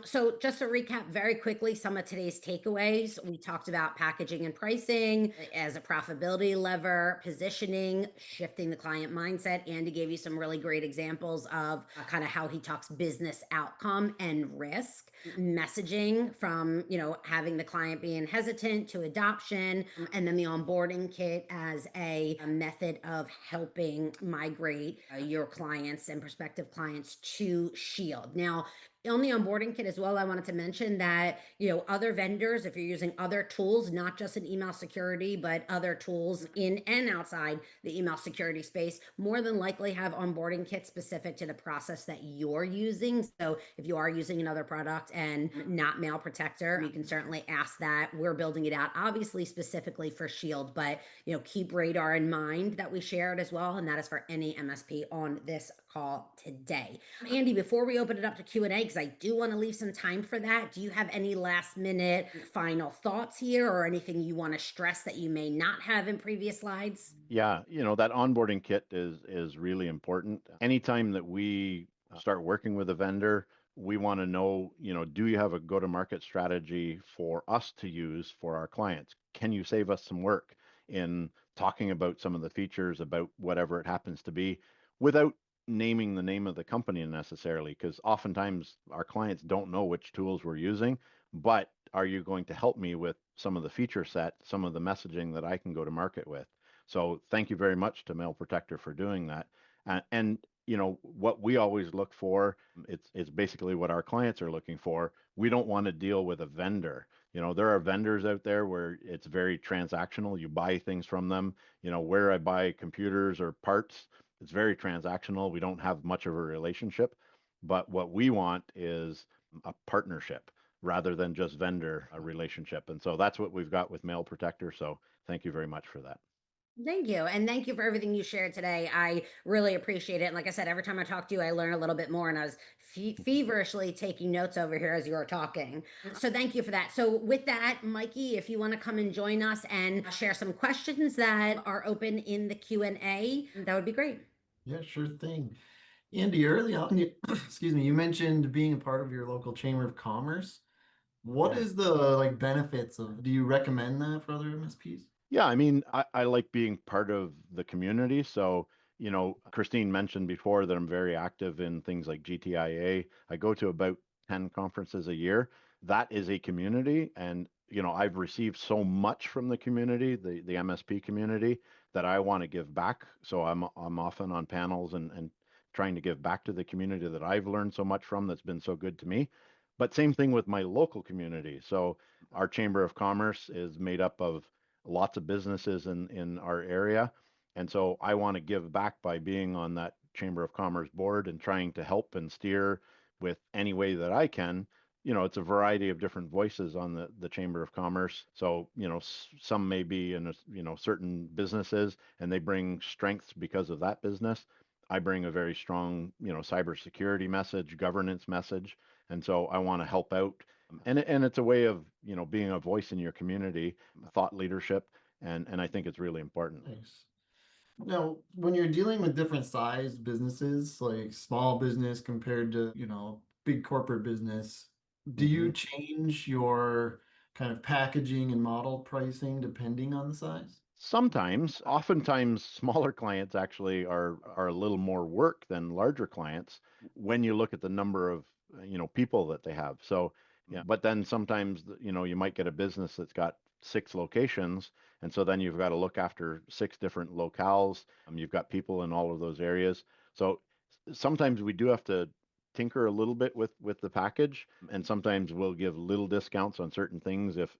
So just to recap very quickly, some of today's takeaways, we talked about packaging and pricing as a profitability lever, positioning, shifting the client mindset. Andy gave you some really great examples of kind of how he talks business outcome and risk, messaging from, having the client being hesitant to adoption, and then the onboarding kit as a method of helping migrate your clients and prospective clients to Shield. Now, on the onboarding kit as well, I wanted to mention that, other vendors, if you're using other tools, not just in email security, but other tools in and outside the email security space, more than likely have onboarding kits specific to the process that you're using. So if you are using another product and not Mailprotector, you can certainly ask that. We're building it out, obviously, specifically for Shield, but, keep Radar in mind that we shared as well. And that is for any MSP on this call today. Andy, before we open it up to Q&A, because I do want to leave some time for that, do you have any last minute final thoughts here or anything you want to stress that you may not have in previous slides?
Yeah, that onboarding kit is really important. Anytime that we start working with a vendor, we want to know, do you have a go-to-market strategy for us to use for our clients? Can you save us some work in talking about some of the features about whatever it happens to be without naming the name of the company necessarily? Because oftentimes our clients don't know which tools we're using, but are you going to help me with some of the feature set, some of the messaging that I can go to market with? So thank you very much to Mailprotector for doing that. And what we always look for, it's basically what our clients are looking for. We don't want to deal with a vendor. There are vendors out there where it's very transactional. You buy things from them. Where I buy computers or parts, it's very transactional. We don't have much of a relationship. But what we want is a partnership rather than just vendor relationship. And so that's what we've got with Mailprotector. So thank you very much for that.
Thank you. And thank you for everything you shared today. I really appreciate it. And like I said, every time I talk to you, I learn a little bit more. And I was feverishly taking notes over here as you were talking. So thank you for that. So, with that, Mikey, if you want to come and join us and share some questions that are open in the Q&A, that would be great.
Yeah, sure thing. Andy, early on, excuse me, you mentioned being a part of your local chamber of commerce. What
Yeah.
is the like benefits of, do you recommend that for other MSPs?
Yeah, I mean, I like being part of the community. So, Christine mentioned before that I'm very active in things like GTIA. I go to about 10 conferences a year. That is a community. And, I've received so much from the community, the MSP community, that I want to give back. So I'm often on panels and trying to give back to the community that I've learned so much from that's been so good to me. But same thing with my local community. So our Chamber of Commerce is made up of lots of businesses in our area. And so I want to give back by being on that Chamber of Commerce board and trying to help and steer with any way that I can. It's a variety of different voices on the Chamber of Commerce. So, some may be in, certain businesses and they bring strengths because of that business. I bring a very strong, cybersecurity message, governance message. And so I want to help out. And it's a way of, being a voice in your community, thought leadership, and I think it's really important.
Nice. Now, when you're dealing with different size businesses, like small business compared to, big corporate business, do
hmm
you change your kind of packaging and model pricing depending on the size?
Sometimes, oftentimes, smaller clients actually are a little more work than larger clients when you look at the number of people that they have. So, yeah, but then sometimes you might get a business that's got 6 locations, and so then you've got to look after 6 different locales. You've got people in all of those areas. So sometimes we do have to tinker a little bit with the package, and sometimes we'll give little discounts on certain things if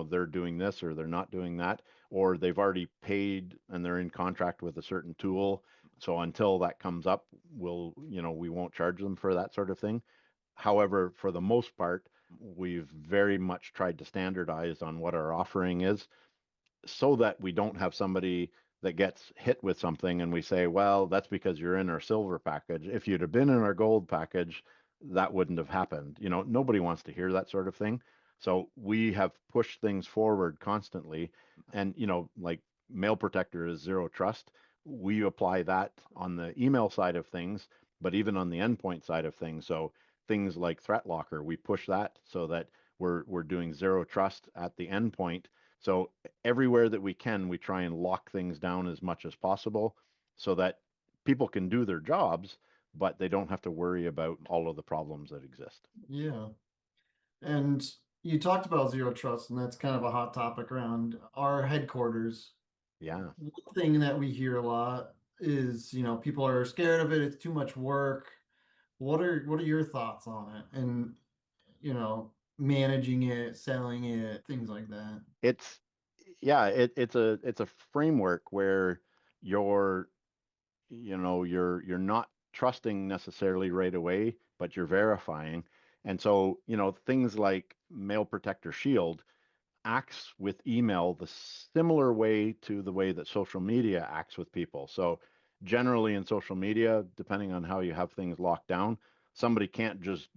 they're doing this or they're not doing that, or they've already paid and they're in contract with a certain tool. So until that comes up, we won't charge them for that sort of thing. However, for the most part, we've very much tried to standardize on what our offering is so that we don't have somebody that gets hit with something and we say, well, that's because you're in our silver package. If you'd have been in our gold package, that wouldn't have happened. Nobody wants to hear that sort of thing. So we have pushed things forward constantly. And, like Mailprotector is zero trust. We apply that on the email side of things, but even on the endpoint side of things. So things like Threat Locker, we push that so that we're doing zero trust at the endpoint. So everywhere that we can, we try and lock things down as much as possible so that people can do their jobs, but they don't have to worry about all of the problems that exist.
Yeah. And you talked about zero trust, and that's kind of a hot topic around our headquarters.
Yeah.
One thing that we hear a lot is, people are scared of it, it's too much work. What are your thoughts on it? And, you know, managing it, selling it, things like that.
It's yeah, it's a framework where you're you're not trusting necessarily right away, but you're verifying. And so, things like Mail Protector Shield acts with email the similar way to the way that social media acts with people. So generally in social media, depending on how you have things locked down, somebody can't just,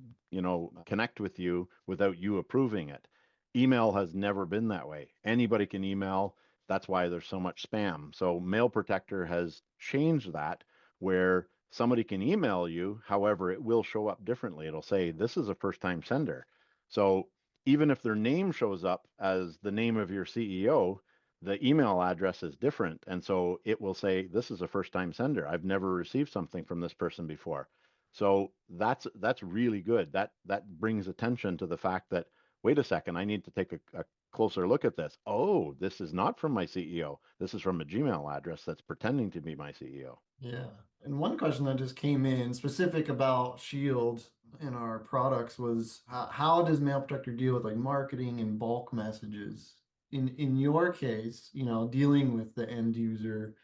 connect with you without you approving it. Email has never been that way. Anybody can email. That's why there's so much spam. So Mail Protector has changed that where somebody can email you. However, it will show up differently. It'll say, this is a first time sender. So even if their name shows up as the name of your CEO, the email address is different. And so it will say, this is a first time sender. I've never received something from this person before. So that's really good. That brings attention to the fact that, wait a second, I need to take a closer look at this. Oh, this is not from my CEO. This is from a Gmail address that's pretending to be my CEO.
Yeah. And one question that just came in specific about Shield and our products was how does Mail Protector deal with like marketing and bulk messages? In your case, dealing with the end user,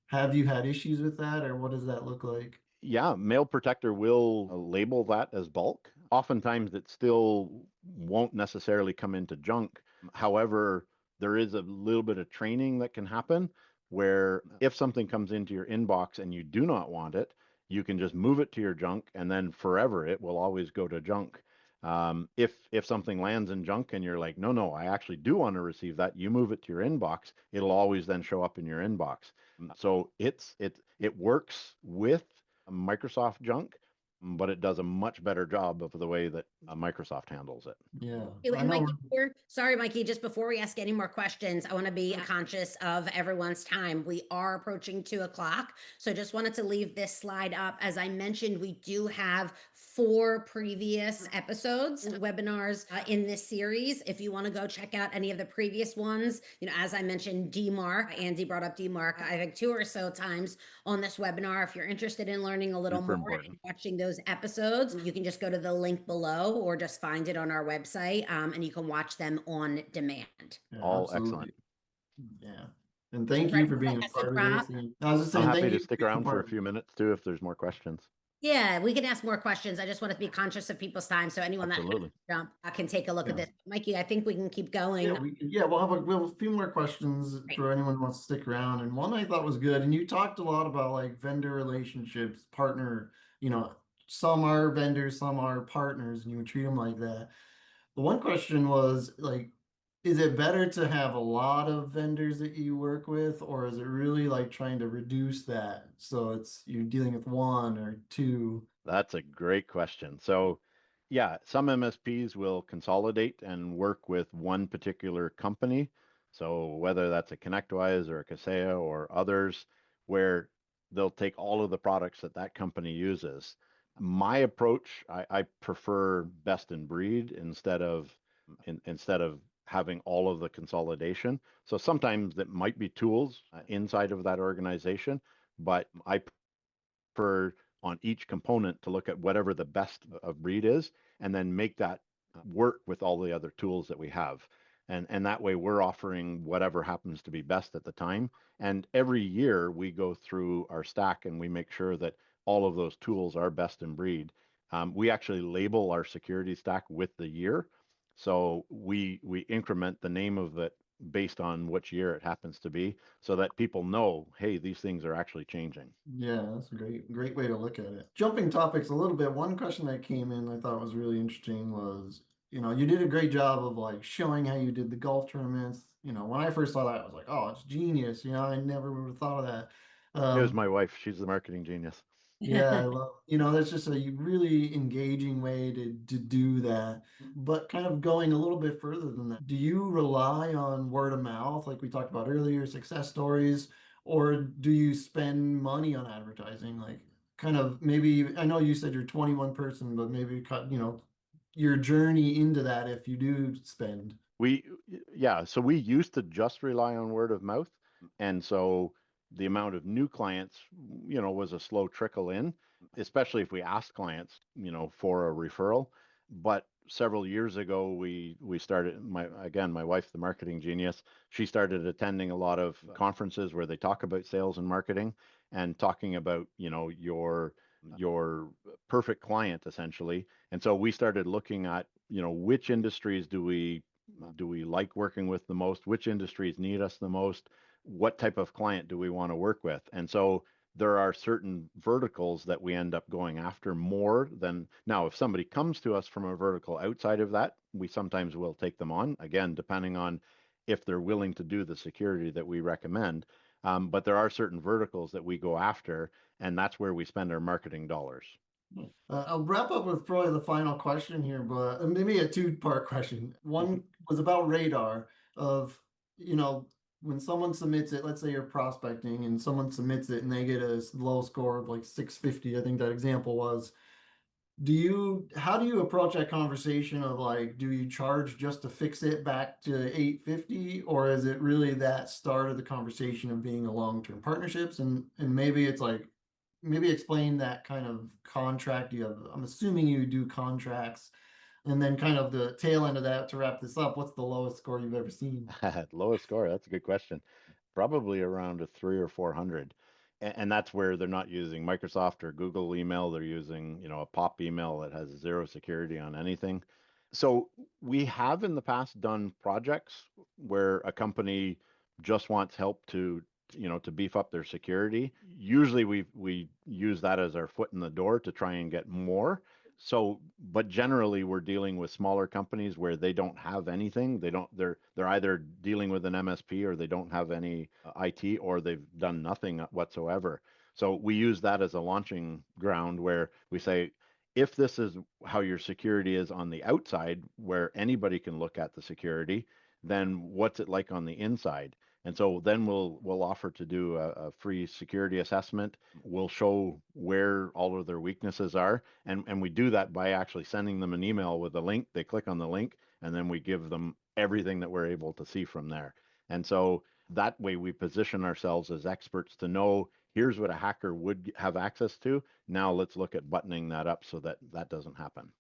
have you had issues with that or what does that look like?
Yeah, Mail Protector will label that as bulk. Oftentimes, it still won't necessarily come into junk. However, there is a little bit of training that can happen where if something comes into your inbox and you do not want it, you can just move it to your junk, and then forever it will always go to junk. If something lands in junk and you're like, no, no, I actually do want to receive that, you move it to your inbox, it'll always then show up in your inbox. So it works with Microsoft junk, but it does a much better job of the way that Microsoft handles it.
Yeah,
Hey,
I
and
know.
Mikey, sorry, Mikey, just before we ask any more questions, I want to be conscious of everyone's time. We are approaching 2 o'clock. So just wanted to leave this slide up. As I mentioned, we do have 4 previous episodes, webinars in this series. If you want to go check out any of the previous ones, as I mentioned, DMARC, Andy brought up DMARC, I think 2 or so times on this webinar. If you're interested in learning a little
Super
more
important.
and watching those episodes, you can just go to the link below or just find it on our website, and you can watch them on demand.
Yeah,
All
absolutely.
excellent.
Yeah. And thank
Fred,
you for being a
has to
part of
drop.
this. And I was just
I'm
saying, thank
happy to
you for
stick
being a
around for a
part.
few minutes too if there's more questions.
Yeah, we can ask more questions. I just want to be conscious of people's time. So anyone that has
Absolutely.
to jump can take a look at
Yeah.
this. Mikey, I think we can keep going.
Yeah, we'll have a few more questions
Great.
for anyone who wants to stick around. And one I thought was good, and you talked a lot about like vendor relationships, partner, some are vendors, some are partners, and you would treat them like that. The one question was like, is it better to have a lot of vendors that you work with, or is it really like trying to reduce that so it's you're dealing with one or two?
That's a great question. So, yeah, some MSPs will consolidate and work with one particular company. So, whether that's a ConnectWise or a Kaseya or others, where they'll take all of the products that that company uses. My approach, I prefer best in breed instead of having all of the consolidation. So sometimes it might be tools inside of that organization, but I prefer on each component to look at whatever the best of breed is and then make that work with all the other tools that we have. And that way we're offering whatever happens to be best at the time. And every year we go through our stack and we make sure that all of those tools are best in breed. We actually label our security stack with the year. So we increment the name of it based on which year it happens to be so that people know, hey, these things are actually changing.
Yeah, that's a great way to look at it. Jumping topics a little bit, one question that came in I thought was really interesting was, you did a great job of like showing how you did the golf tournaments. When I first saw that, I was like, oh, it's genius. I never would have thought of that.
It was
Um,
my wife. She's the marketing genius.
yeah, I love, that's just a really engaging way to do that. But kind of going a little bit further than that, do you rely on word of mouth, like we talked about earlier, success stories, or do you spend money on advertising? Like, kind of maybe, I know you said you're 21 person, but maybe cut, your journey into that if you do spend.
We, yeah, so we used to just rely on word of mouth. And so the amount of new clients, was a slow trickle in, especially if we asked clients, for a referral. But several years ago, we started my wife, the marketing genius, she started attending a lot of conferences where they talk about sales and marketing and talking about, your perfect client essentially. And so we started looking at, which industries do we like working with the most? Which industries need us the most? What type of client do we want to work with? And so there are certain verticals that we end up going after more than now. If somebody comes to us from a vertical outside of that, we sometimes will take them on, again, depending on if they're willing to do the security that we recommend. But there are certain verticals that we go after, and that's where we spend our marketing dollars.
I'll wrap up with probably the final question here, but maybe a two-part question. One was about radar of, when someone submits it, let's say you're prospecting and someone submits it and they get a low score of like 650, I think that example was. How do you approach that conversation of like, do you charge just to fix it back to 850, or is it really that start of the conversation of being a long-term partnerships? And maybe it's like, maybe explain that kind of contract you have. I'm assuming you do contracts, and then kind of the tail end of that to wrap this up. What's the lowest score you've ever seen?
Lowest score, that's a good question. Probably around a 3 or 400. And that's where they're not using Microsoft or Google email. They're using, a pop email that has zero security on anything. So we have in the past done projects where a company just wants help to to beef up their security. Usually we use that as our foot in the door to try and get more. So, but generally we're dealing with smaller companies where they don't have anything. They're either dealing with an MSP, or they don't have any IT, or they've done nothing whatsoever. So we use that as a launching ground where we say, if this is how your security is on the outside, where anybody can look at the security, then what's it like on the inside? And so then we'll offer to do a free security assessment. We'll show where all of their weaknesses are, and we do that by actually sending them an email with a link. They click on the link, and then we give them everything that we're able to see from there. And so that way we position ourselves as experts to know, here's what a hacker would have access to. Now let's look at buttoning that up so that that doesn't happen.